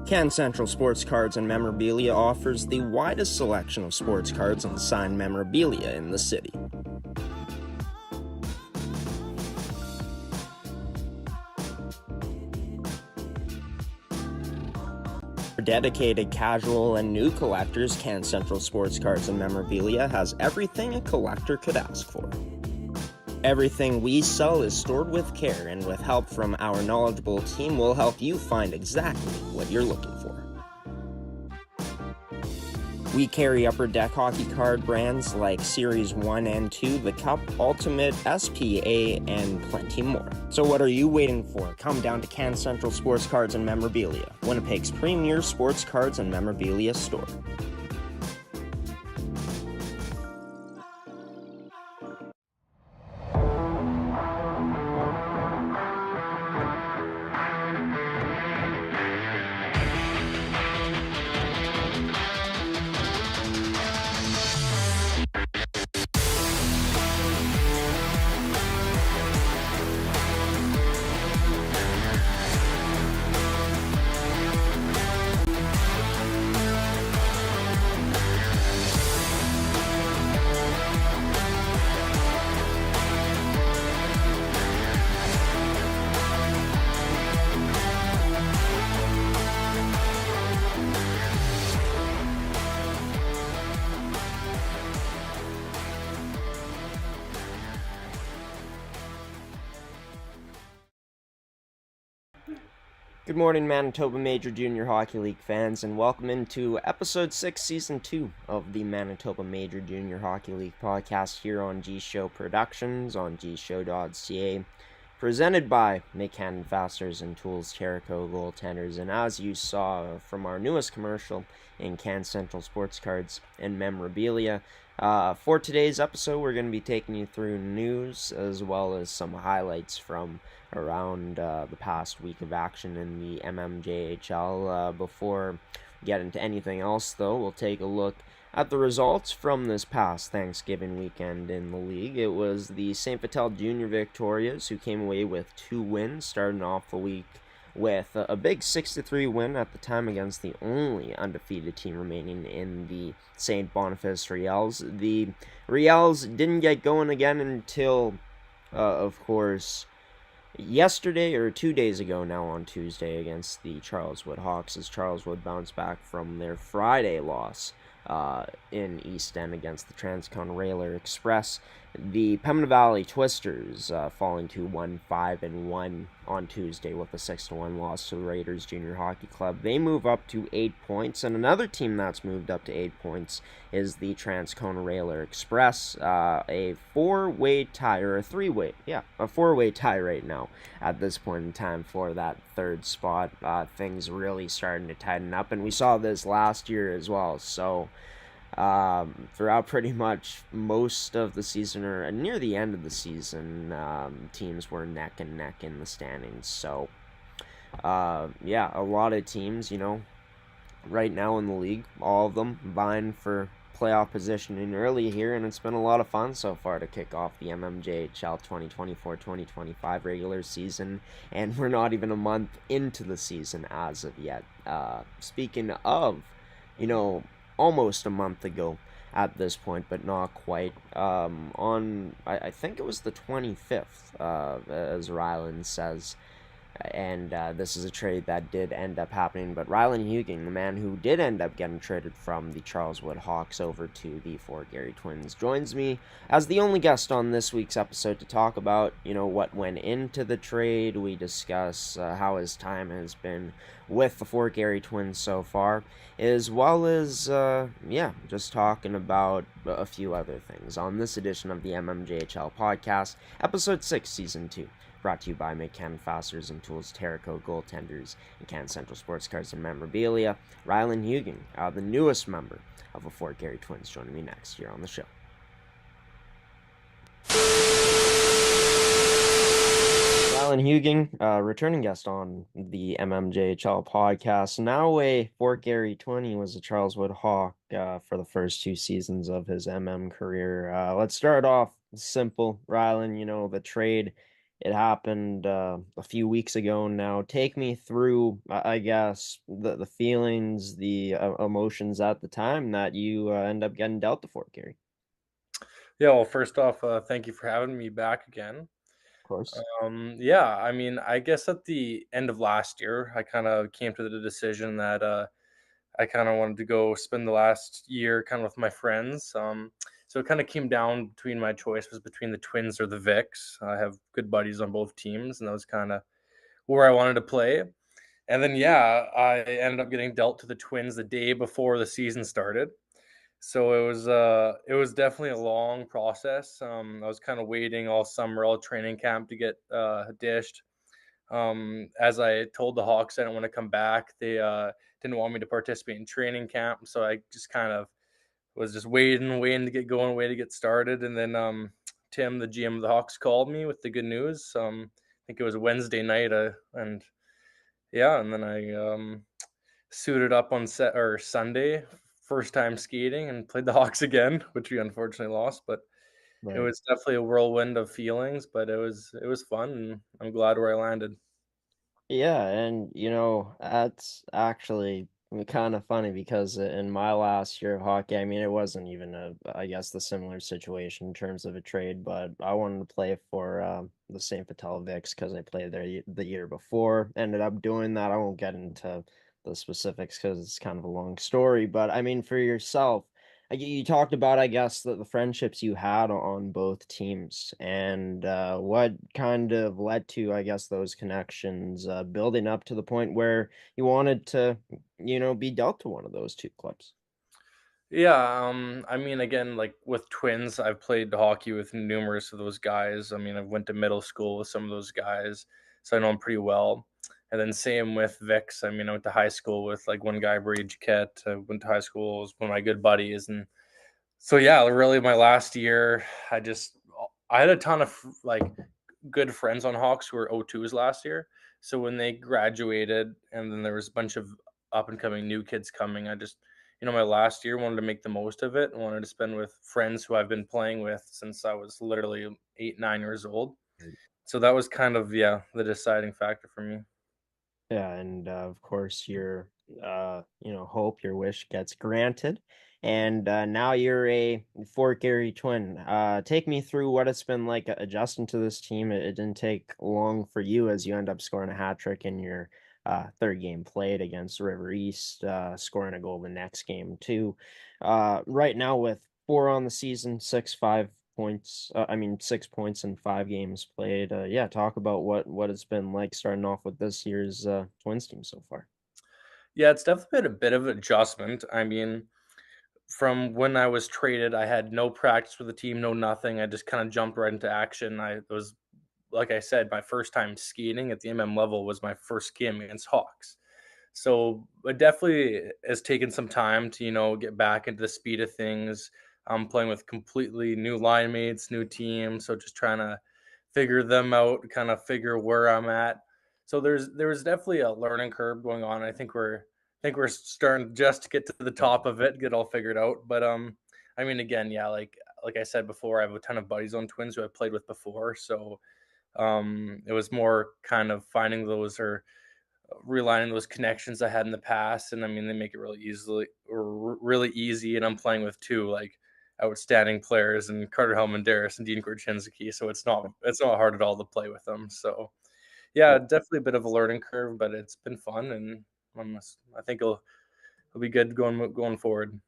Can Central Sports Cards and Memorabilia offers the widest selection of sports cards and signed memorabilia in the city. For dedicated casual and new collectors, Can Central Sports Cards and Memorabilia has everything a collector could ask for. Everything we sell is stored with care, and with help from our knowledgeable team, we'll help you find exactly what you're looking for. We carry Upper Deck hockey card brands like Series 1 and 2, the Cup, Ultimate, SPA, and plenty more. So what are you waiting for? Come down to Can Central Sports Cards and Memorabilia, Winnipeg's premier sports cards and memorabilia store. Good morning, Manitoba Major Junior Hockey League fans, and welcome into Ep.6, Season 2 of the Manitoba Major Junior Hockey League podcast here on gshow Productions on gshow.ca, presented by Cannon Fasteners and Tools, Jericho Goaltenders, and as you saw from our newest commercial in Can Central Sports Cards and Memorabilia, for today's episode, we're going to be taking you through news as well as some highlights from around the past week of action in the mmjhl. Before we get into anything else, though, we'll take a look at the results from this past Thanksgiving weekend in the league. It was the St. Vital Junior Victorias who came away with 2 wins, starting off the week with a big 6-3 win at the time against the only undefeated team remaining in the St. Boniface Riels. The Riels didn't get going again until, of course, yesterday, or 2 days ago now on Tuesday, against the Charleswood Hawks, as Charleswood bounced back from their Friday loss in East End against the Transcon Railer Express. The Pembina Valley Twisters falling to 1-5-1 on Tuesday with a 6-1 loss to the Raiders Junior Hockey Club. They move up to 8 points, and another team that's moved up to 8 points is the Transcon Railer Express. A four-way tie right now at this point in time for that third spot. Things really starting to tighten up, and we saw this last year as well. So throughout pretty much most of the season, or near the end of the season, teams were neck and neck in the standings. So a lot of teams, right now in the league, all of them vying for playoff positioning early here, and it's been a lot of fun so far to kick off the mmjhl 2024-2025 regular season, and we're not even a month into the season as of yet. Speaking of, almost a month ago at this point, but not quite, I think it was the 25th, as Ryland says, and this is a trade that did end up happening, but Rylan Huging, the man who did end up getting traded from the Charleswood Hawks over to the Fort Garry Twins, joins me as the only guest on this week's episode to talk about, what went into the trade. We discuss how his time has been with the Fort Garry Twins so far, as well as, just talking about a few other things on this edition of the MMJHL podcast, Episode 6, Season 2. Brought to you by Cannon Fasteners and Tools, Jericho Goaltenders, and Can Central Sports Cards and Memorabilia. Rylan Huging, the newest member of the Fort Garry Twins, joining me next here on the show. Rylan Huging, returning guest on the MMJHL podcast. Now a Fort Garry Twin. He was a Charleswood Hawk for the first 2 seasons of his MM career. Let's start off simple, Rylan. The trade It happened a few weeks ago now. Take me through, I guess, the feelings, the emotions at the time that you end up getting dealt the Fort Gary. Yeah, well, first off, thank you for having me back again. Of course. Yeah, I mean, I guess at the end of last year, I kind of came to the decision that I kind of wanted to go spend the last year kind of with my friends. So it kind of came down between my choice was between the Twins or the Vicks. I have good buddies on both teams, and that was kind of where I wanted to play. And then, yeah, I ended up getting dealt to the Twins the day before the season started. So it was definitely a long process. I was kind of waiting all summer, all training camp to get dished. As I told the Hawks I didn't want to come back, they didn't want me to participate in training camp, so I just kind of was just waiting to get going, waiting to get started, and then Tim, the GM of the Hawks, called me with the good news. I think it was Wednesday night, and yeah, and then I suited up on set or Sunday, first time skating, and played the Hawks again, which we unfortunately lost. But it Right. was definitely a whirlwind of feelings, but it was fun, and I'm glad where I landed. Yeah, and that's actually kind of funny because in my last year of hockey, I mean, it wasn't even I guess, the similar situation in terms of a trade, but I wanted to play for the St. Patel Vicks because I played there the year before. Ended up doing that. I won't get into the specifics because it's kind of a long story, but I mean, for yourself. You talked about, I guess, the friendships you had on both teams and what kind of led to, I guess, those connections building up to the point where you wanted to, be dealt to one of those two clubs. Yeah, I mean, again, like with Twins, I've played hockey with numerous of those guys. I mean, I went to middle school with some of those guys, so I know them pretty well. And then same with Vix. I mean, I went to high school with like one guy, Brady Jaquette. I went to high school with one of my good buddies, and so yeah, really my last year, I had a ton of like good friends on Hawks who were O2s last year. So when they graduated and then there was a bunch of up and coming new kids coming, my last year wanted to make the most of it and wanted to spend with friends who I've been playing with since I was literally 8, 9 years old. So that was kind of, yeah, the deciding factor for me. Yeah, and of course your hope, your wish gets granted. And now you're a Fort Gary Twin. Take me through what it's been like adjusting to this team. It didn't take long for you as you end up scoring a hat trick in your third game played against River East, scoring a goal the next game too. Right now with four on the season, 5 points. I mean, 6 points in 5 games played. Yeah, talk about what it's been like starting off with this year's Twins team so far. Yeah, it's definitely been a bit of an adjustment. I mean, from when I was traded, I had no practice with the team, no nothing. I just kind of jumped right into action. I was like I said, my first time skating at the level was my first game against Hawks. So it definitely has taken some time to, get back into the speed of things. I'm playing with completely new line mates, new teams. So just trying to figure them out, kind of figure where I'm at. So there was definitely a learning curve going on. I think we're starting just to get to the top of it, get all figured out. But I mean, again, yeah, like I said before, I have a ton of buddies on Twins who I've played with before. So it was more kind of finding those or realigning those connections I had in the past, and I mean they make it really easy. And I'm playing with two like outstanding players and Carter Hellman-Daris and Dean Gorchinski, so it's not hard at all to play with them. So yeah, definitely a bit of a learning curve, but it's been fun, and I think it'll be good going forward.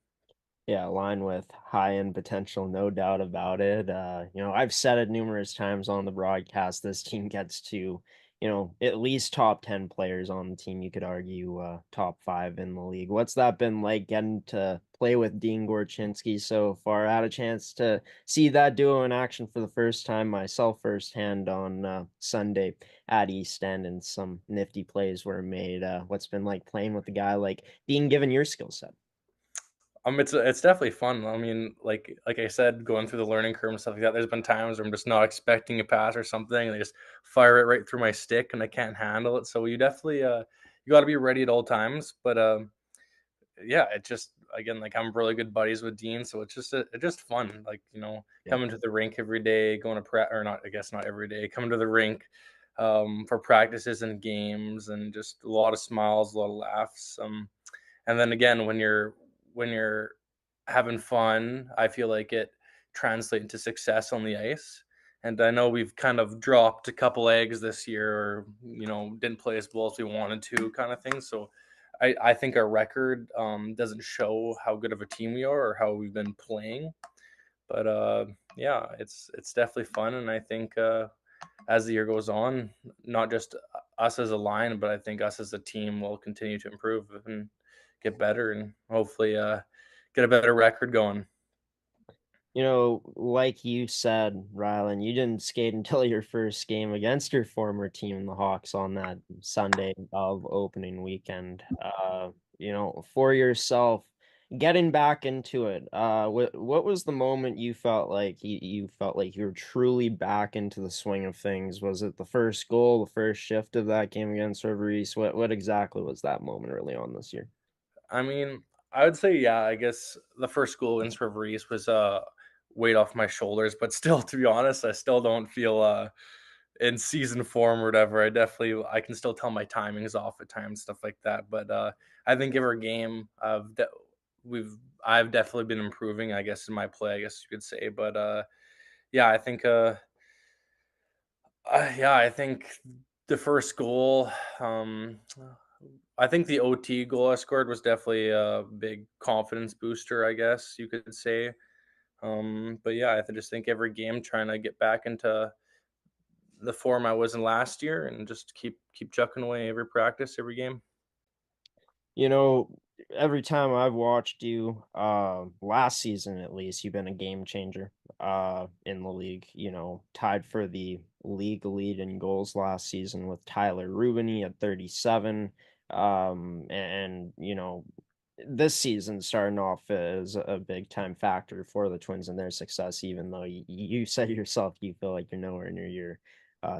Yeah, line with high end potential, no doubt about it. I've said it numerous times on the broadcast. This team gets to, at least top 10 players on the team. You could argue top five in the league. What's that been like getting to play with Dean Gorchinski so far? I had a chance to see that duo in action for the first time myself firsthand on Sunday at East End, and some nifty plays were made. What's been like playing with a guy like Dean, given your skill set? It's definitely fun. I mean, like I said, going through the learning curve and stuff like that. There's been times where I'm just not expecting a pass or something, and they just fire it right through my stick, and I can't handle it. So you definitely you got to be ready at all times. But yeah, it just again, like I'm really good buddies with Dean, so it's just fun. Like Yeah. coming to the rink every day, going to or not, I guess not every day, coming to the rink for practices and games, and just a lot of smiles, a lot of laughs. And then again, when you're having fun, I feel like it translates into success on the ice. And I know we've kind of dropped a couple eggs this year, or didn't play as well as we wanted to, kind of thing. So I think our record doesn't show how good of a team we are or how we've been playing. But yeah, it's definitely fun, and I think as the year goes on, not just us as a line, but I think us as a team will continue to improve and get better, and hopefully get a better record going. Like you said, Rylan, you didn't skate until your first game against your former team, the Hawks, on that Sunday of opening weekend. For yourself, getting back into it, what was the moment you felt like you felt like you were truly back into the swing of things? Was it the first goal, the first shift of that game against River East? What exactly was that moment early on this year? I mean, I would say, yeah, I guess the first goal against River East was weight off my shoulders, but still, to be honest, I still don't feel in season form or whatever. I can still tell my timing's off at times, stuff like that. But I think every game we've I've definitely been improving, I guess, in my play, I guess you could say. But yeah, I think the first goal, um, I think the OT goal I scored was definitely a big confidence booster, I guess you could say. But yeah, just think every game trying to get back into the form I was in last year, and just keep chucking away every practice, every game. You know, every time I've watched you, last season at least, you've been a game changer in the league. Tied for the league lead in goals last season with Tyler Rubini at 37. This season starting off as a big time factor for the Twins and their success, even though you said yourself you feel like you're nowhere near your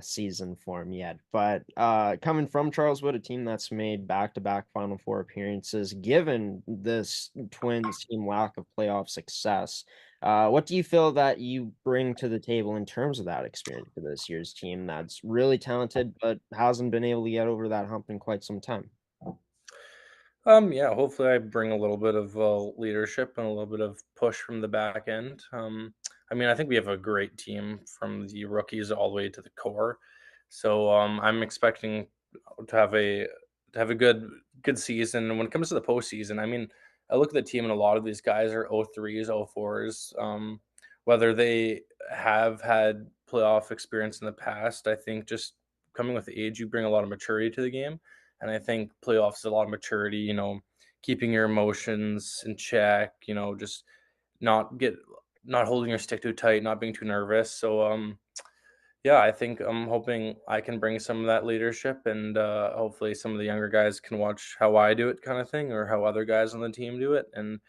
season form yet. But coming from Charleswood, a team that's made back-to-back Final Four appearances, given this Twins team lack of playoff success, what do you feel that you bring to the table in terms of that experience for this year's team that's really talented but hasn't been able to get over that hump in quite some time? Yeah, hopefully I bring a little bit of leadership and a little bit of push from the back end. I mean, I think we have a great team from the rookies all the way to the core. So I'm expecting to have a good season. And when it comes to the postseason, I mean, I look at the team and a lot of these guys are 03s, 04s. Whether they have had playoff experience in the past, I think just coming with age, you bring a lot of maturity to the game, and I think playoffs is a lot of maturity, keeping your emotions in check, just not get not holding your stick too tight, not being too nervous. So yeah, I think I'm hoping I can bring some of that leadership, and hopefully some of the younger guys can watch how I do it, kind of thing, or how other guys on the team do it. And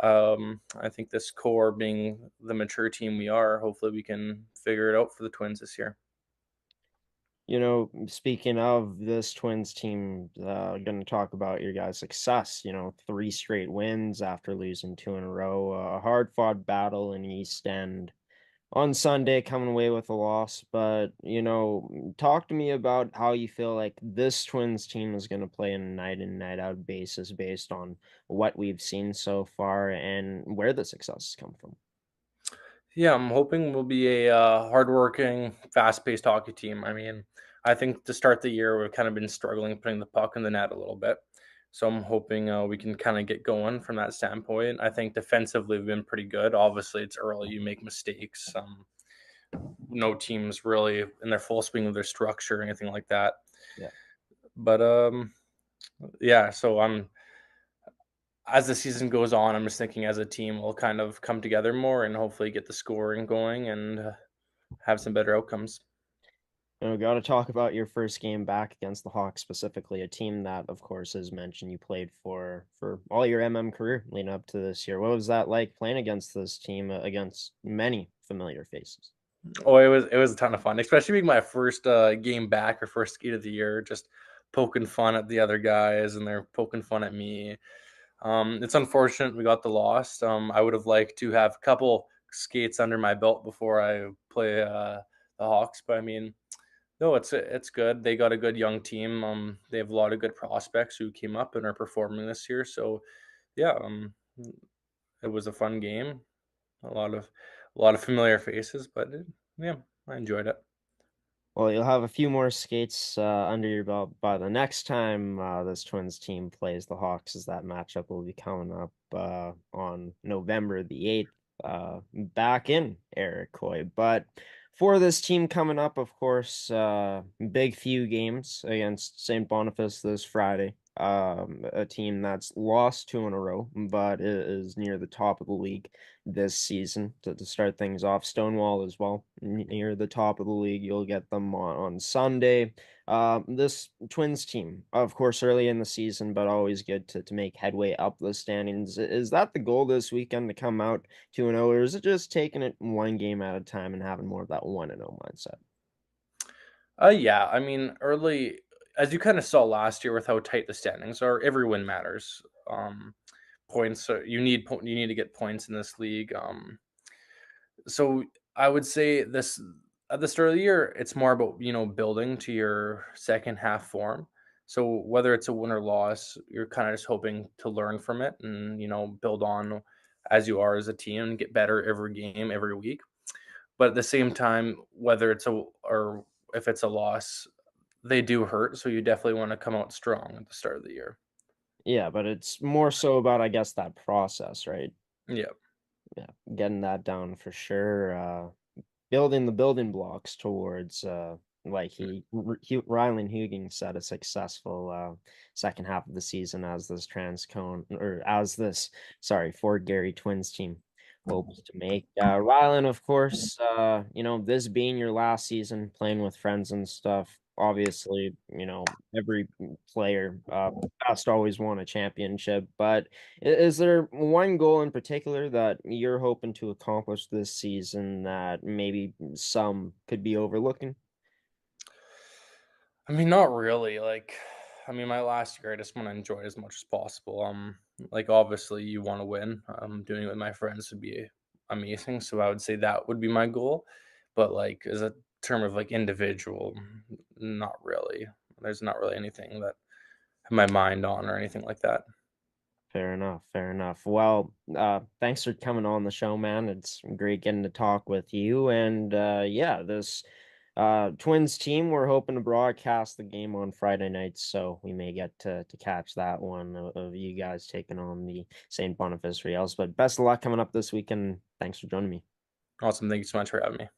I think this core being the mature team we are, hopefully we can figure it out for the Twins this year. Speaking of this Twins team, going to talk about your guys' success. Three straight wins after losing two in a row. A hard-fought battle in East End on Sunday, coming away with a loss. But talk to me about how you feel like this Twins team is going to play on a night in, night out basis based on what we've seen so far and where the success has come from. Yeah, I'm hoping we'll be a hardworking, fast-paced hockey team. I mean, I think to start the year we've kind of been struggling putting the puck in the net a little bit, so I'm hoping we can kind of get going from that standpoint. I think defensively we've been pretty good. Obviously, it's early; you make mistakes. No team's really in their full swing of their structure or anything like that. Yeah. But yeah. So I'm as the season goes on, I'm just thinking as a team we'll kind of come together more and hopefully get the scoring going and have some better outcomes. Got to talk about your first game back against the Hawks, specifically a team that, of course, as mentioned, you played for all your career leading up to this year. What was that like playing against this team, against many familiar faces? Oh, it was a ton of fun, especially being my first game back or first skate of the year. Just poking fun at the other guys, and they're poking fun at me. It's unfortunate we got the loss. I would have liked to have a couple skates under my belt before I play the Hawks, but I mean, no, it's good. They got a good young team. They have a lot of good prospects who came up and are performing this year. So yeah, it was a fun game. A lot of familiar faces, but yeah, I enjoyed it. Well, you'll have a few more skates under your belt by the next time this Twins team plays the Hawks, as that matchup will be coming up on November the 8th, back in Iroquois. But for this team coming up, of course, big few games against St. Boniface this Friday. A team that's lost two in a row, but is near the top of the league this season to start things off. Stonewall as well, near the top of the league. You'll get them on Sunday. This Twins team, of course, early in the season, but always good to make headway up the standings. Is that the goal this weekend, to come out 2-0, or is it just taking it one game at a time and having more of that 1-0 mindset? Yeah, I mean, early as you kind of saw last year with how tight the standings are, every win matters. Points you need to get points in this league. So I would say this at the start of the year, it's more about building to your second half form. So whether it's a win or loss, you're kind of just hoping to learn from it and build on as you are as a team and get better every game, every week. But at the same time, whether it's a or if it's a loss, they do hurt. So you definitely want to come out strong at the start of the year. Yeah, but it's more so about, I guess, that process, right? Yeah. Yeah, getting that down for sure. Building the building blocks towards like Rylan Huging said, a successful second half of the season, as this transcone or as this Fort Gary Twins team hopes to make. Rylan, of course, this being your last season playing with friends and stuff, obviously, every player best always want a championship, but is there one goal in particular that you're hoping to accomplish this season that maybe some could be overlooking? I mean, not really. I mean, my last year, I just want to enjoy it as much as possible. Like obviously, you want to win. Doing it with my friends would be amazing. So I would say that would be my goal. But like, as a term of like individual, not really. There's not really anything that I have my mind on or anything like that. Fair enough. Fair enough. Well, thanks for coming on the show, man. It's great getting to talk with you. And yeah, this Twins team, we're hoping to broadcast the game on Friday nights, so we may get to catch that one of you guys taking on the St. Boniface Reals. But best of luck coming up this weekend. Thanks for joining me. Awesome. Thank you so much for having me.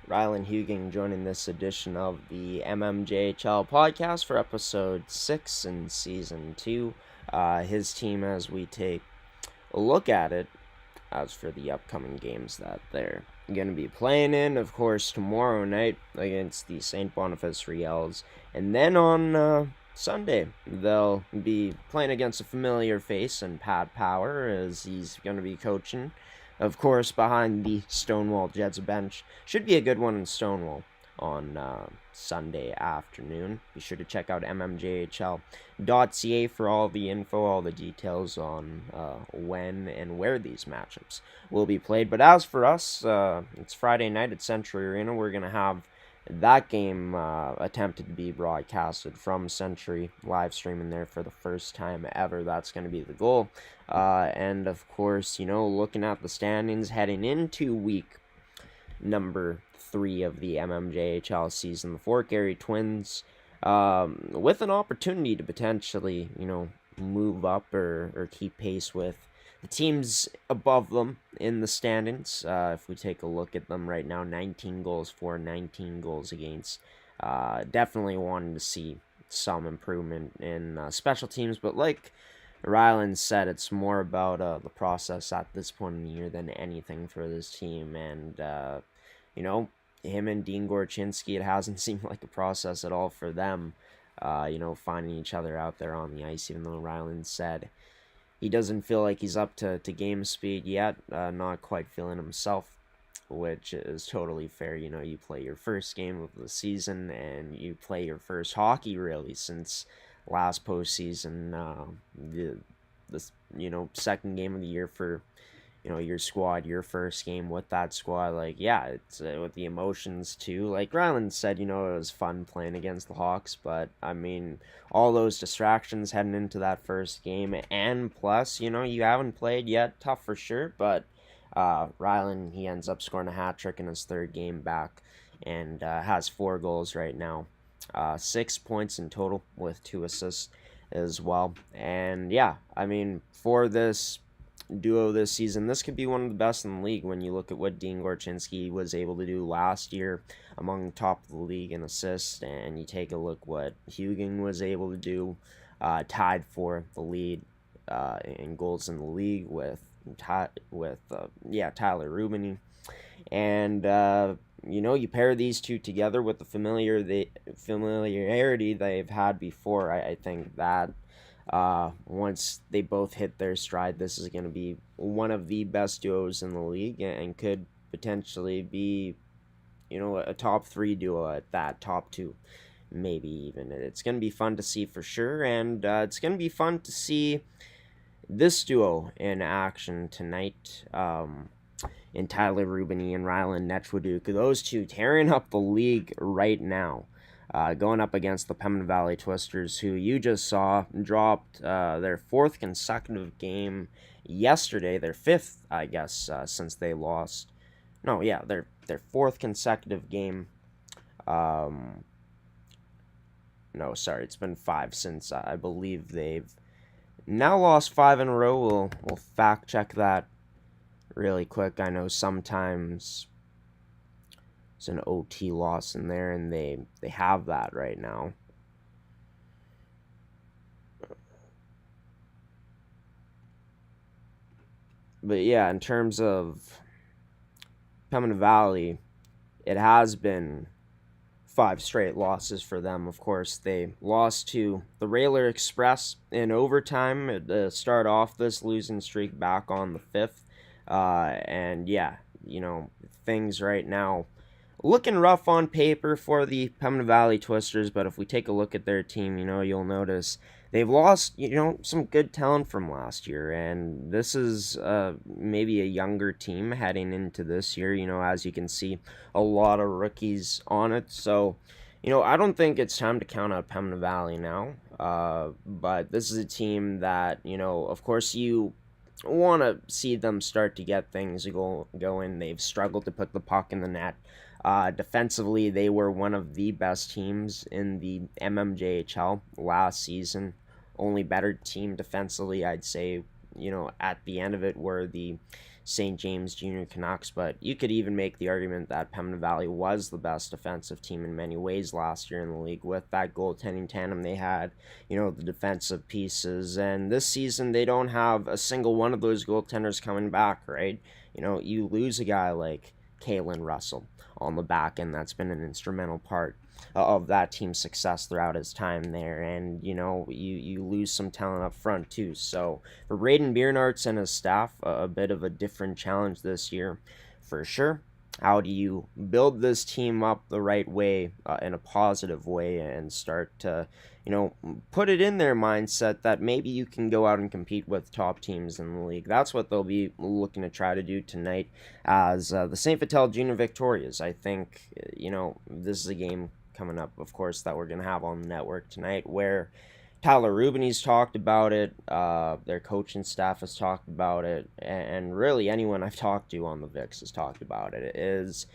Rylan Huging joining this edition of the mmjhl podcast for Ep.6 in season 2. His team, as we take a look at it, as for the upcoming games that they're going to be playing in, of course, tomorrow night against the St. Boniface Reals, and then on Sunday they'll be playing against a familiar face and Pat Power, as he's going to be coaching, of course, behind the Stonewall Jets bench. Should be a good one in Stonewall on Sunday afternoon. Be sure to check out mmjhl.ca for all the info, all the details on when and where these matchups will be played. But as for us, it's Friday night at Century Arena. We're going to have that game attempted to be broadcasted from Century, live streaming there for the first time ever. That's going to be the goal. And of course, looking at the standings heading into week number 3 of the mmjhl season, the Fort Gary Twins, with an opportunity to potentially, move up or keep pace with the teams above them in the standings. If we take a look at them right now, 19 goals for, 19 goals against. Definitely wanting to see some improvement in special teams, but like Rylan said, it's more about the process at this point in the year than anything for this team. And, you know, him and Dean Gorchinski, it hasn't seemed like a process at all for them, finding each other out there on the ice, even though Rylan said he doesn't feel like he's up to game speed yet, not quite feeling himself. which is totally fair. You play your first game of the season, and you play your first hockey really since last postseason. This second game of the year for your squad, your first game with that squad. Like, yeah, it's with the emotions too. Like Ryland said, it was fun playing against the Hawks, but I mean, all those distractions heading into that first game, and plus, you haven't played yet, tough for sure. But Ryland, he ends up scoring a hat trick in his third game back, and has 4 goals right now, 6 points in total with 2 assists as well. And yeah, I mean, for this duo this season, this could be one of the best in the league when you look at what Dean Gorchinski was able to do last year among top of the league in assists, and you take a look what Hugin was able to do, tied for the lead in goals in the league with Tyler Rubini, and you pair these two together with the familiarity they've had before. I think that once they both hit their stride, this is going to be one of the best duos in the league, and could potentially be, a top 3 duo at that, top 2, maybe even. It's going to be fun to see for sure, and it's going to be fun to see this duo in action tonight. In Tyler Rubini and Ryland Netchwaduk, those two tearing up the league right now. Going up against the Pembina Valley Twisters, who you just saw dropped their 4th consecutive game yesterday, their 5th, I guess, since they lost. No, yeah, their 4th consecutive game. No, sorry, it's been 5 since I believe they've now lost 5 in a row. We'll fact check that really quick. I know sometimes it's an OT loss in there, and they have that right now. But yeah, in terms of Pembina Valley, it has been 5 straight losses for them. Of course, they lost to the Railer Express in overtime to start off this losing streak back on the 5th. And yeah, things right now looking rough on paper for the Pembina Valley Twisters, but if we take a look at their team, you'll notice they've lost, some good talent from last year, and this is maybe a younger team heading into this year. As you can see, a lot of rookies on it, so I don't think it's time to count out Pembina Valley now. But this is a team that of course, you want to see them start to get things going. They've struggled to put the puck in the net. Defensively, they were one of the best teams in the mmjhl last season. Only better team defensively, I'd say, at the end of it, were the St. James Junior Canucks, but you could even make the argument that Pembina Valley was the best defensive team in many ways last year in the league with that goaltending tandem they had, the defensive pieces. And this season, they don't have a single one of those goaltenders coming back, right? You lose a guy like Kalen Russell on the back end. That's been an instrumental part of that team's success throughout his time there. And, you lose some talent up front, too. So, for Braden Biernaerts and his staff, a bit of a different challenge this year, for sure. How do you build this team up the right way, in a positive way, and start to, put it in their mindset that maybe you can go out and compete with top teams in the league? That's what they'll be looking to try to do tonight as the St. Vital Junior Victorias. I think, this is a game coming up, of course, that we're going to have on the network tonight, where Tyler Rubini's talked about it, their coaching staff has talked about it, and really anyone I've talked to on the VIX has talked about it. It is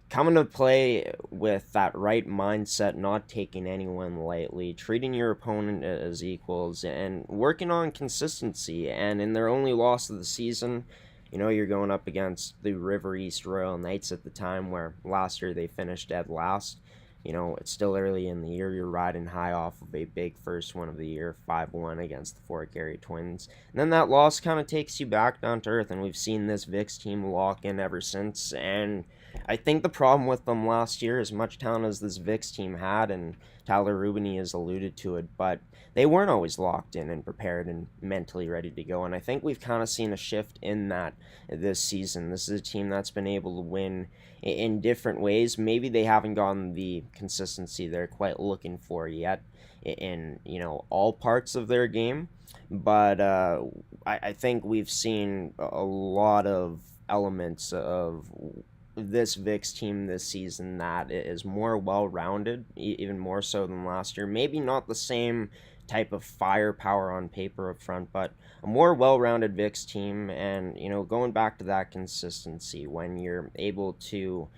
coming to play with that right mindset, not taking anyone lightly, treating your opponent as equals, and working on consistency. And in their only loss of the season, you're going up against the River East Royal Knights at the time, where last year they finished dead last. It's still early in the year. You're riding high off of a big first one of the year, 5-1 against the Fort Garry Twins. And then that loss kind of takes you back down to earth, and we've seen this VIX team lock in ever since. And I think the problem with them last year, as much talent as this VIX team had, and Tyler Rubini has alluded to it, but they weren't always locked in and prepared and mentally ready to go. And I think we've kind of seen a shift in that this season. This is a team that's been able to win in different ways. Maybe they haven't gotten the consistency they're quite looking for yet in all parts of their game, but I think we've seen a lot of elements of this VIX team this season that is more well-rounded, even more so than last year. Maybe not the same type of firepower on paper up front, but a more well-rounded VIX team. And going back to that consistency, when you're able to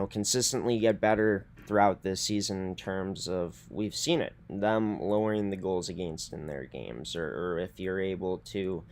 consistently get better throughout this season in terms of, we've seen it, them lowering the goals against in their games, or if you're able to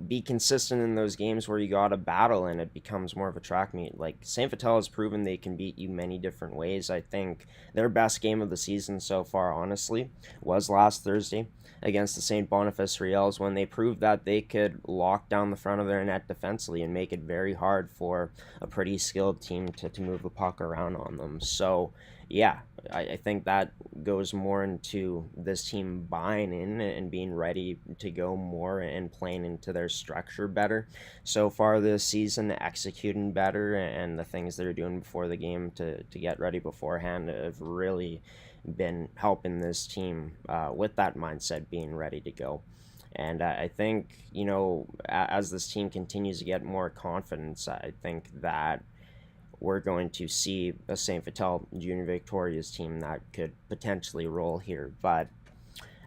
be consistent in those games where you got a battle and it becomes more of a track meet. Like, St. Vital has proven they can beat you many different ways. I think their best game of the season so far, honestly, was last Thursday against the St. Boniface Riels, when they proved that they could lock down the front of their net defensively and make it very hard for a pretty skilled team to move the puck around on them. So, yeah, I think that goes more into this team buying in and being ready to go more and playing into their structure better so far this season, executing better, and the things they're doing before the game to get ready beforehand have really been helping this team with that mindset, being ready to go. And I think, as this team continues to get more confidence, I think that we're going to see a St. Vital Junior Victoria's team that could potentially roll here. But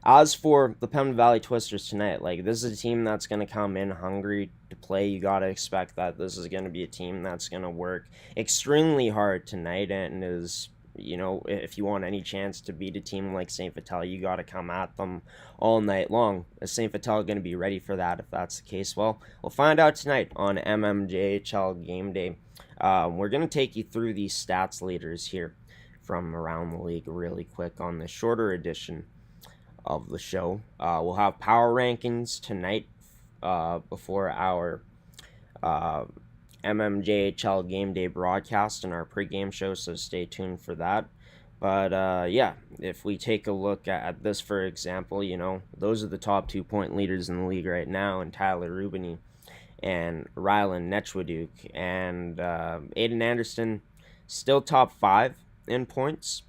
as for the Pembina Valley Twisters tonight, like, this is a team that's going to come in hungry to play. You got to expect that this is going to be a team that's going to work extremely hard tonight, and is, if you want any chance to beat a team like St. Vital, you got to come at them all night long. Is St. Vital going to be ready for that? If that's the case, well, we'll find out tonight on mmjhl game day. We're going to take you through these stats leaders here from around the league really quick on the shorter edition of the show. We'll have power rankings tonight before our mmjhl game day broadcast and our pregame show, so stay tuned for that. But yeah, if we take a look at this, for example, those are the top 2-point leaders in the league right now, and Tyler Rubini and Rylan Nechwaduk, and Aiden Anderson still top 5 in points,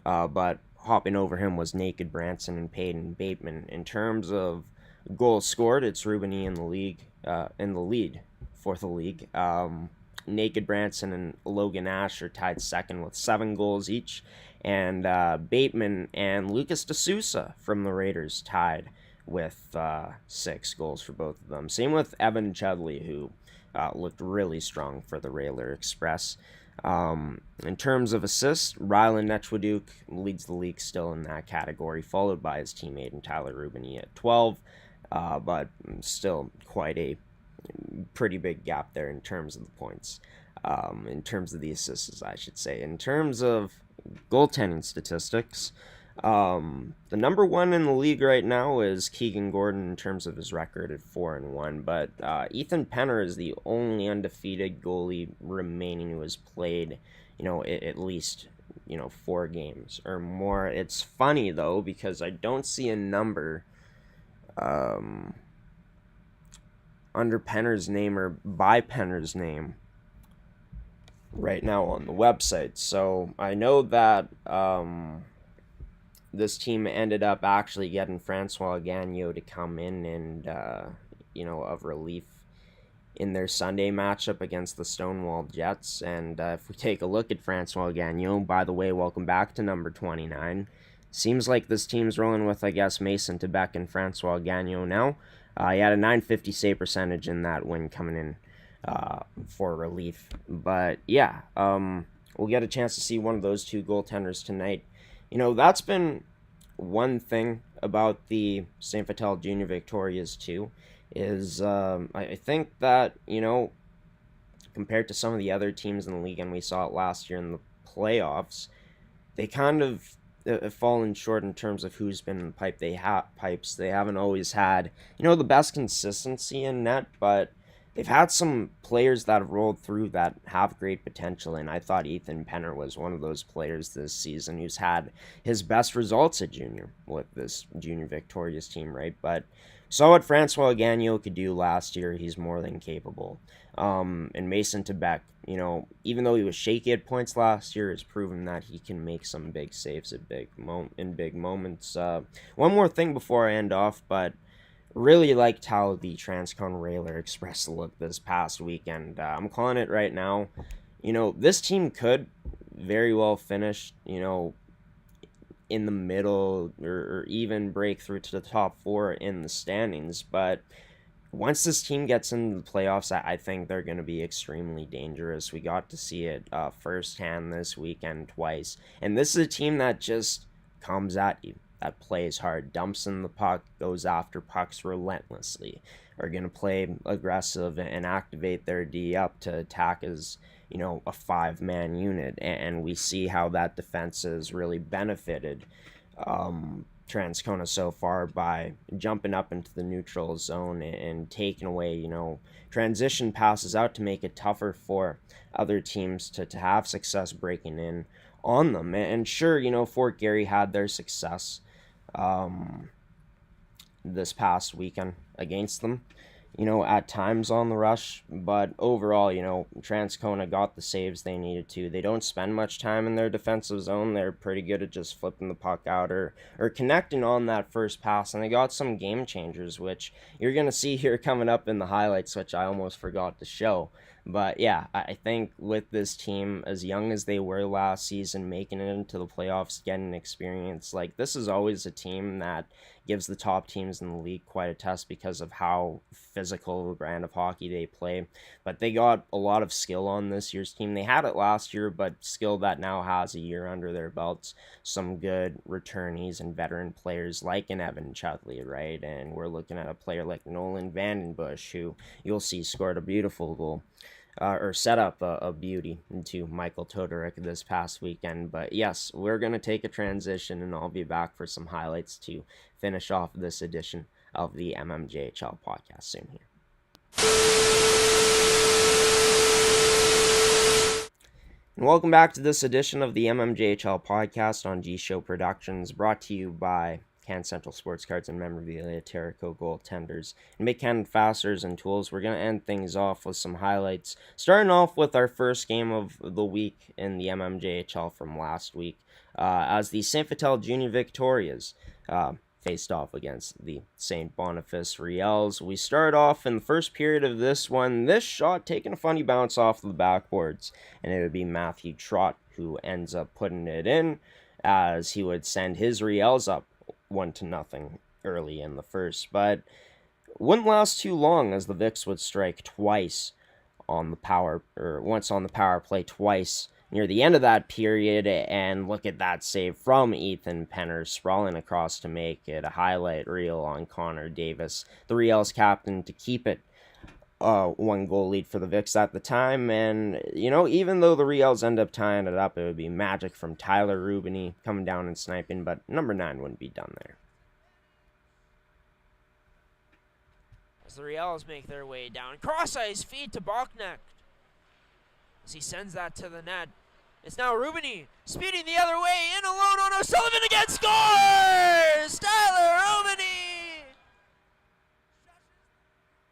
but hopping over him was Naked Branson and Peyton Bateman. In terms of goals scored, it's Rubini in the league, in the lead for the league. Naked Branson and Logan Ash are tied second with 7 goals each, and Bateman and Lucas D'Souza from the Raiders tied with 6 goals for both of them. Same with Evan Chudley, who looked really strong for the Railer Express. In terms of assists, Rylan Nechwaduk leads the league still in that category, followed by his teammate and Tyler Rubini at 12, but still quite a pretty big gap there in terms of the points. In terms of the assists, I should say. In terms of goaltending statistics, the number 1 in the league right now is Keegan Gordon in terms of his record at 4-1, but Ethan Penner is the only undefeated goalie remaining who has played, at least 4 games or more. It's funny though, because I don't see a number under Penner's name or by Penner's name right now on the website. So I know that this team ended up actually getting Francois Gagnon to come in and, of relief in their Sunday matchup against the Stonewall Jets. And if we take a look at Francois Gagnon, by the way, welcome back to number 29. Seems like this team's rolling with, I guess, Mason Tebec and Francois Gagnon now. He had a .950 save percentage in that win coming in for relief. But yeah, we'll get a chance to see one of those 2 goaltenders tonight. That's been one thing about the St. Vital Junior Victorias too, is I think that, compared to some of the other teams in the league, and we saw it last year in the playoffs, they kind of have fallen short in terms of who's been in the pipes. They haven't always had, the best consistency in net, but they've had some players that have rolled through that have great potential, and I thought Ethan Penner was one of those players this season who's had his best results at junior with this junior Victorious team, right? But saw what Francois Gagnon could do last year. He's more than capable. And Mason Tebek, even though he was shaky at points last year, has proven that he can make some big saves at in big moments. One more thing before I end off, but really liked how the Transcon Railer expressed the look this past weekend. I'm calling it right now. This team could very well finish, in the middle or even break through to the top four in the standings. But once this team gets into the playoffs, I think they're going to be extremely dangerous. We got to see it firsthand this weekend twice. And this is a team that just comes at you, that plays hard, dumps in the puck, goes after pucks relentlessly, are going to play aggressive and activate their D up to attack as, a five-man unit. And we see how that defense has really benefited Transcona so far by jumping up into the neutral zone and taking away, transition passes out to make it tougher for other teams to have success breaking in on them. And sure, Fort Garry had their success um, this past weekend against them, at times on the rush. But overall, Transcona got the saves they needed to. They don't spend much time in their defensive zone. They're pretty good at just flipping the puck out or connecting on that first pass. And they got some game changers, which you're going to see here coming up in the highlights, which I almost forgot to show. But yeah, I think with this team, as young as they were last season, making it into the playoffs, getting experience, like this is always a team that gives the top teams in the league quite a test because of how physical the brand of hockey they play. But they got a lot of skill on this year's team. They had it last year, but skill that now has a year under their belts. Some good returnees and veteran players like an Evan Chudley, right? And we're looking at a player like Nolan Vandenbush, who you'll see scored a beautiful goal. Or set up a beauty into Michael Todoruk this past weekend. But yes, we're going to take a transition, and I'll be back for some highlights to finish off this edition of the mmjhl podcast soon here. And welcome back to this edition of the mmjhl podcast on G-Show Productions, brought to you by Can Central Sports Cards and Memorabilia, Terrico Goaltenders, and Make Cannon Fasteners and Tools. We're going to end things off with some highlights, starting off with our first game of the week in the mmjhl from last week, as the St. Vital Junior Victorias faced off against the St. Boniface Riels. We start off in the first period of this one. This shot taking a funny bounce off the backboards, and it would be Matthew Trott who ends up putting it in, as he would send his Riels up 1-0 early in the first. But wouldn't last too long, as the Vics would strike twice on the once on the power play twice near the end of that period. And look at that save from Ethan Penner, sprawling across to make it a highlight reel on Connor Davis, the Riels captain, to keep it one goal lead for the Vics at the time. And even though the Riels end up tying it up, it would be magic from Tyler Rubany coming down and sniping, but number 9 wouldn't be done there. As the Riels make their way down, cross-ice feed to Bachnecht as he sends that to the net. It's now Rubany speeding the other way, in alone on O'Sullivan again, scores! Tyler Rubany!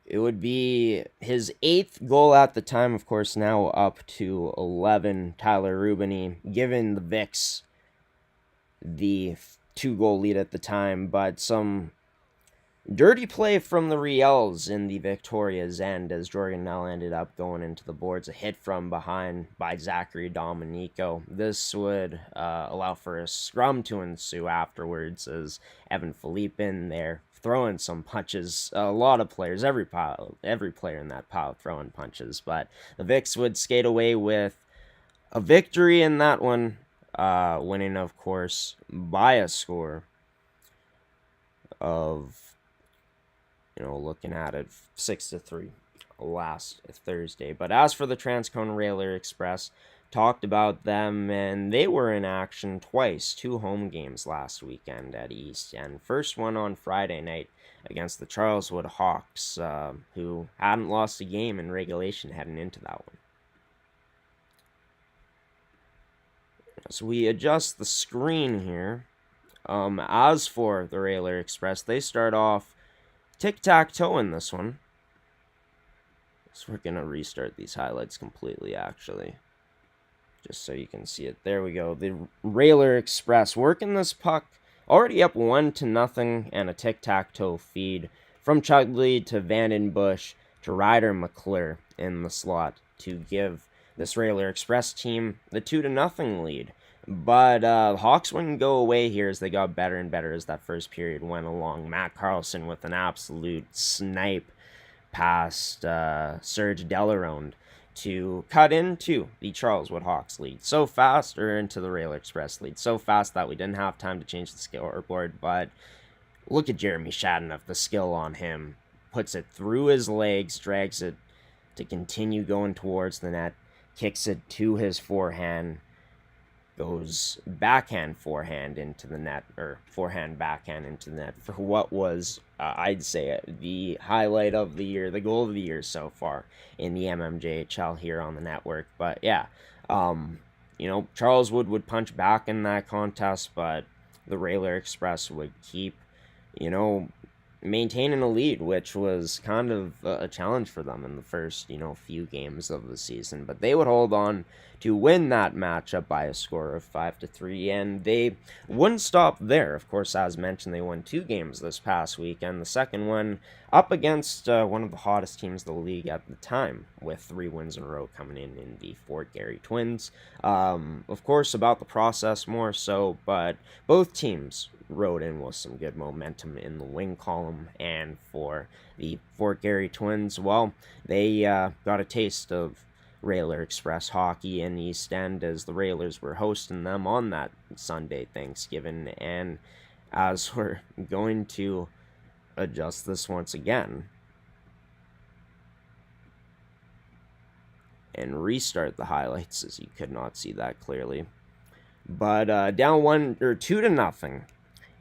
It would be his 8th goal at the time, of course, now up to 11. Tyler Rubany giving the Vics the 2-goal lead at the time, but some dirty play from the Riels in the Victoria's end as Jordan Nell ended up going into the boards. A hit from behind by Zachary Dominico. This would allow for a scrum to ensue afterwards, as Evan Philippe in there throwing some punches. A lot of players, every player in that pile throwing punches. But the Vics would skate away with a victory in that one, winning, of course, by a score of, looking at it, 6-3 last Thursday. But as for the Transcone Railer Express, talked about them, and they were in action twice, 2 home games last weekend at East, and first one on Friday night against the Charleswood Hawks, who hadn't lost a game in regulation heading into that one. As we adjust the screen here, as for the Railer Express, they start off tic-tac-toe in this one. So we're going to restart these highlights completely, actually, just so you can see it. There we go. The Railer Express working this puck, already up 1-0, and a tic-tac-toe feed from Chudley to Vandenbush to Ryder McClure in the slot to give this Railer Express team the 2-0 lead. But Hawks wouldn't go away here as they got better and better as that first period went along. Matt Carlson with an absolute snipe past Serge Delarone to cut into the Charleswood Hawks lead so fast, or into the Railer Express lead so fast that we didn't have time to change the scoreboard. But look at Jeremy Shadenoff, the skill on him. Puts it through his legs, drags it to continue going towards the net, kicks it to his forehand, goes backhand forehand into the net, or forehand backhand into the net for what was, I'd say, the highlight of the year, the goal of the year so far in the mmjhl here on the network. But yeah, Charleswood would punch back in that contest, but the Railer Express would keep, maintaining a lead, which was kind of a challenge for them in the first, few games of the season. But they would hold on to win that matchup by a score of 5-3, and they wouldn't stop there. Of course, as mentioned, they won 2 games this past weekend. The second one up against one of the hottest teams in the league at the time, with 3 wins in a row coming in the Fort Garry Twins. Of course, about the process more so, but both teams rode in with some good momentum in the win column. And for the Fort Garry Twins, well, they got a taste of Railer Express hockey in East End as the Railers were hosting them on that Sunday Thanksgiving. And as we're going to adjust this once again and restart the highlights, as you could not see that clearly, but down 2-0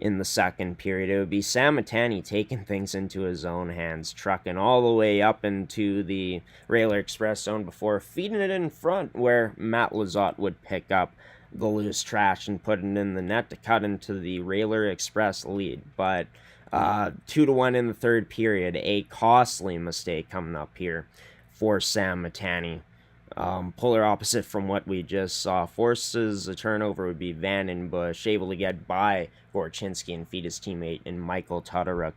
in the second period, it would be Sam Matani taking things into his own hands, trucking all the way up into the Railer Express zone before feeding it in front, where Matt Lizotte would pick up the loose trash and put it in the net to cut into the Railer Express lead. But 2-1 in the third period, a costly mistake coming up here for Sam Matani. Polar opposite from what we just saw. Forces a turnover would be Vandenbush, able to get by Gorchinski and feed his teammate in Michael Tudoruk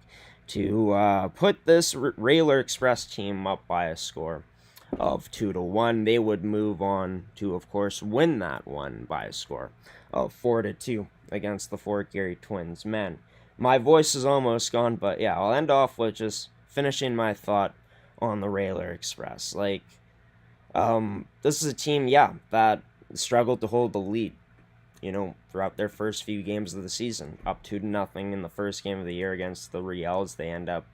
to put this Railer Express team up by a score of 2-1. They would move on to, of course, win that one by a score of 4-2 against the Fort Garry Twins. Man, my voice is almost gone, but yeah, I'll end off with just finishing my thought on the Railer Express. This is a team, that struggled to hold the lead, throughout their first few games of the season. Up 2-0 in the first game of the year against the Riels. They end up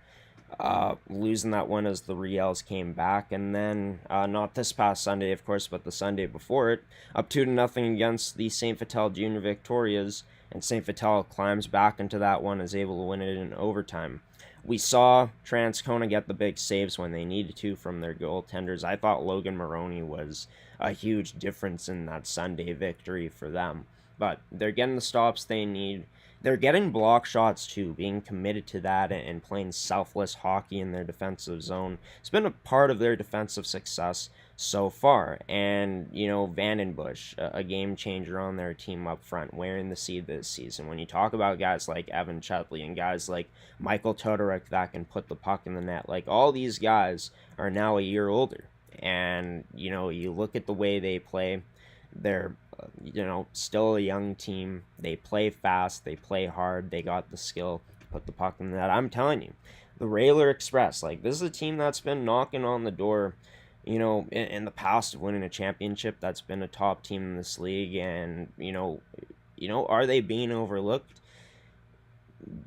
losing that one as the Riels came back. And then, not this past Sunday, of course, but the Sunday before it, up 2-0 against the St. Vital Junior Victorias. And St. Vital climbs back into that one, is able to win it in overtime. We saw Transcona get the big saves when they needed to from their goaltenders. I thought Logan Maroney was a huge difference in that Sunday victory for them. But they're getting the stops they need. They're getting block shots too, being committed to that and playing selfless hockey in their defensive zone. It's been a part of their defensive success so far. And, Vandenbush, a game changer on their team up front, wearing the C this season. When you talk about guys like Evan Chutley and guys like Michael Tudoruk that can put the puck in the net, all these guys are now a year older. And, you look at the way they play, they're, still a young team. They play fast, they play hard, they got the skill to put the puck in the net. I'm telling you, the Railer Express, this is a team that's been knocking on the door, in the past of winning a championship. That's been a top team in this league. And, are they being overlooked?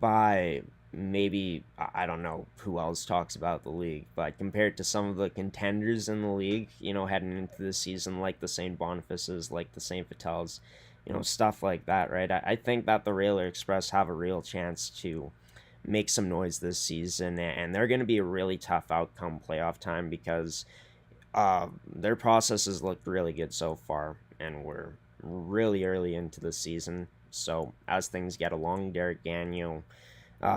By maybe, I don't know who else talks about the league, but compared to some of the contenders in the league, heading into the season, like the St. Bonifaces, like the St. Vitals, stuff like that, right? I think that the Railer Express have a real chance to make some noise this season, and they're going to be a really tough outcome playoff time because their processes looked really good so far, and we're really early into the season. So as things get along, Derek Gagnon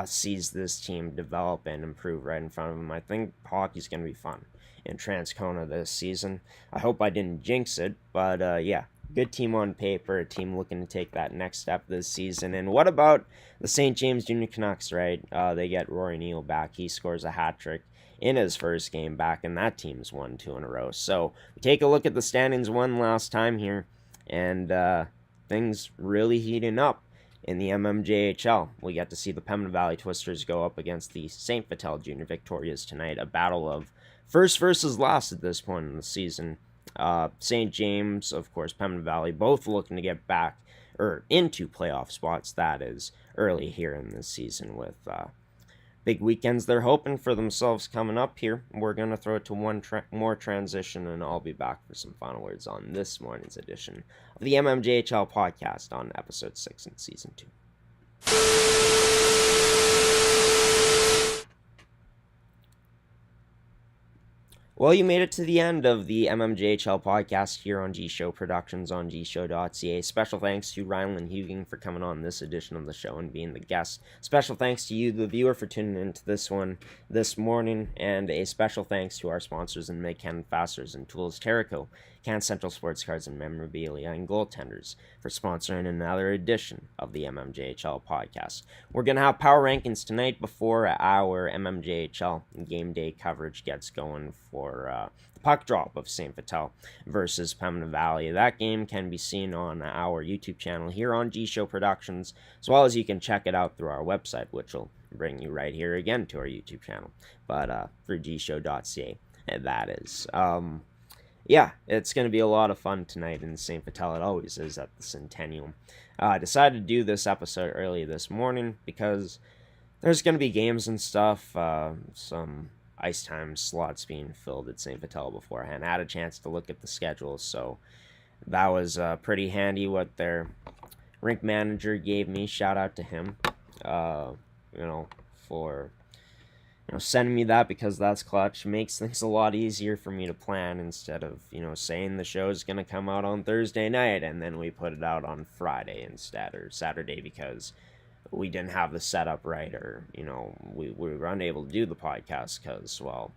sees this team develop and improve right in front of him. I think hockey's going to be fun in Transcona this season. I hope I didn't jinx it, but yeah, good team on paper, a team looking to take that next step this season. And what about the St. James Junior Canucks, right? They get Rory Neal back. He scores a hat trick in his first game back, and that team's won 2 in a row. So we take a look at the standings one last time here, and things really heating up in the mmjhl. We get to see the Pembina Valley Twisters go up against the St. Vital Junior Victorias tonight, a battle of first versus last at this point in the season. St. James, of course, Pembina Valley, both looking to get back, or into playoff spots, that is, early here in this season with big weekends they're hoping for themselves coming up here. We're going to throw it to one more transition, and I'll be back for some final words on this morning's edition of the mmjhl podcast on episode 6 in season 2. Well, you made it to the end of the mmjhl podcast here on G-Show Productions on gshow.ca. Special thanks to Ryan Huging for coming on this edition of the show and being the guest. Special thanks to you, the viewer, for tuning into this one this morning. And a special thanks to our sponsors in Midcannon Fasteners and Tools, Terrico, Can Central Sports Cards and Memorabilia, and Goaltenders for sponsoring another edition of the mmjhl podcast. We're going to have power rankings tonight before our mmjhl game day coverage gets going for the puck drop of St. Vital versus Pembina Valley. That game can be seen on our YouTube channel here on G-Show Productions, as well as you can check it out through our website, which will bring you right here again to our YouTube channel, but through gshow.ca, that is. Yeah, it's going to be a lot of fun tonight in St. Vital. It always is at the Centennial. I decided to do this episode early this morning because there's going to be games and stuff, some ice time slots being filled at St. Vital beforehand. I had a chance to look at the schedule, so that was pretty handy what their rink manager gave me. Shout out to him, for sending me that, because that's clutch. Makes things a lot easier for me to plan instead of, saying the show is going to come out on Thursday night and then we put it out on Friday instead, or Saturday, because we didn't have the setup right, or, we were unable to do the podcast because, well,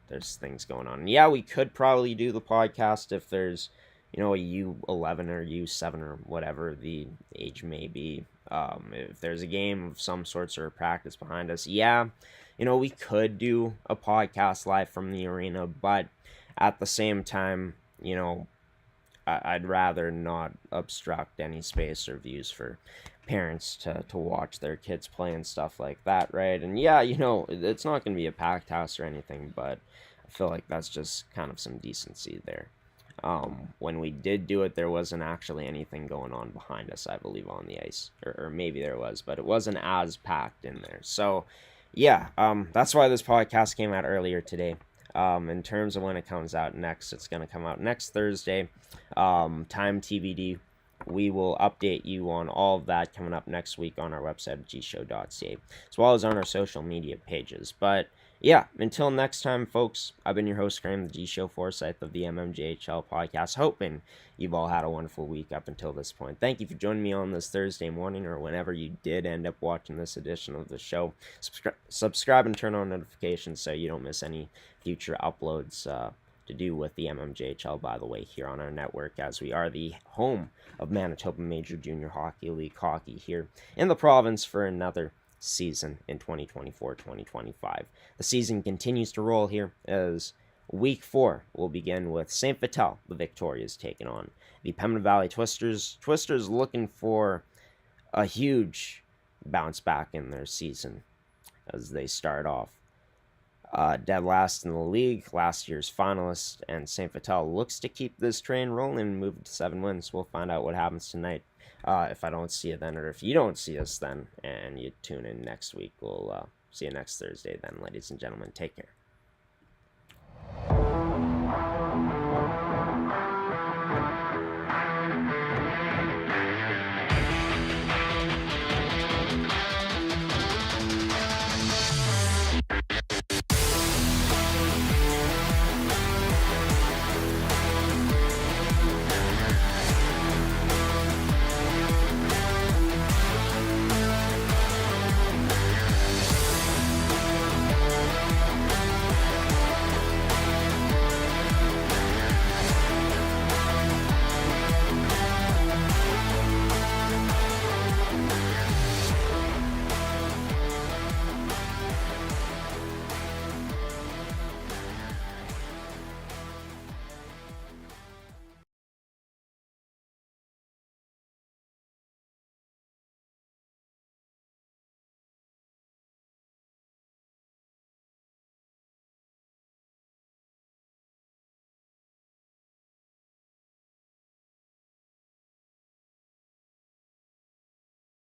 there's things going on. And yeah, we could probably do the podcast if there's, a U11 or U7 or whatever the age may be. If there's a game of some sorts or a practice behind us, yeah, we could do a podcast live from the arena, but at the same time, I'd rather not obstruct any space or views for parents to watch their kids play and stuff like that, right? And yeah, it's not going to be a packed house or anything, but I feel like that's just kind of some decency there. When we did do it, there wasn't actually anything going on behind us, I believe, on the ice, or maybe there was, but it wasn't as packed in there. So yeah, that's why this podcast came out earlier today. In terms of when it comes out next, it's going to come out next Thursday. Time TBD. We will update you on all of that coming up next week on our website at gshow.ca, as well as on our social media pages. But yeah, until next time, folks, I've been your host, Graham, the G-Show Forsyth of the mmjhl podcast, hoping you've all had a wonderful week up until this point. Thank you for joining me on this Thursday morning, or whenever you did end up watching this edition of the show. Subscribe and turn on notifications so you don't miss any future uploads to do with the mmjhl, by the way, here on our network, as we are the home of Manitoba Major Junior Hockey League hockey here in the province for another season in 2024-2025. The season continues to roll here as Week 4 will begin with St. Vital, the Victorias, taking on the Pembina Valley Twisters. Twisters looking for a huge bounce back in their season as they start off dead last in the league, last year's finalist, and St. Vital looks to keep this train rolling and move to 7 wins. We'll find out what happens tonight if I don't see you then, or if you don't see us then, and you tune in next week, we'll see you next Thursday then, ladies and gentlemen. Take care.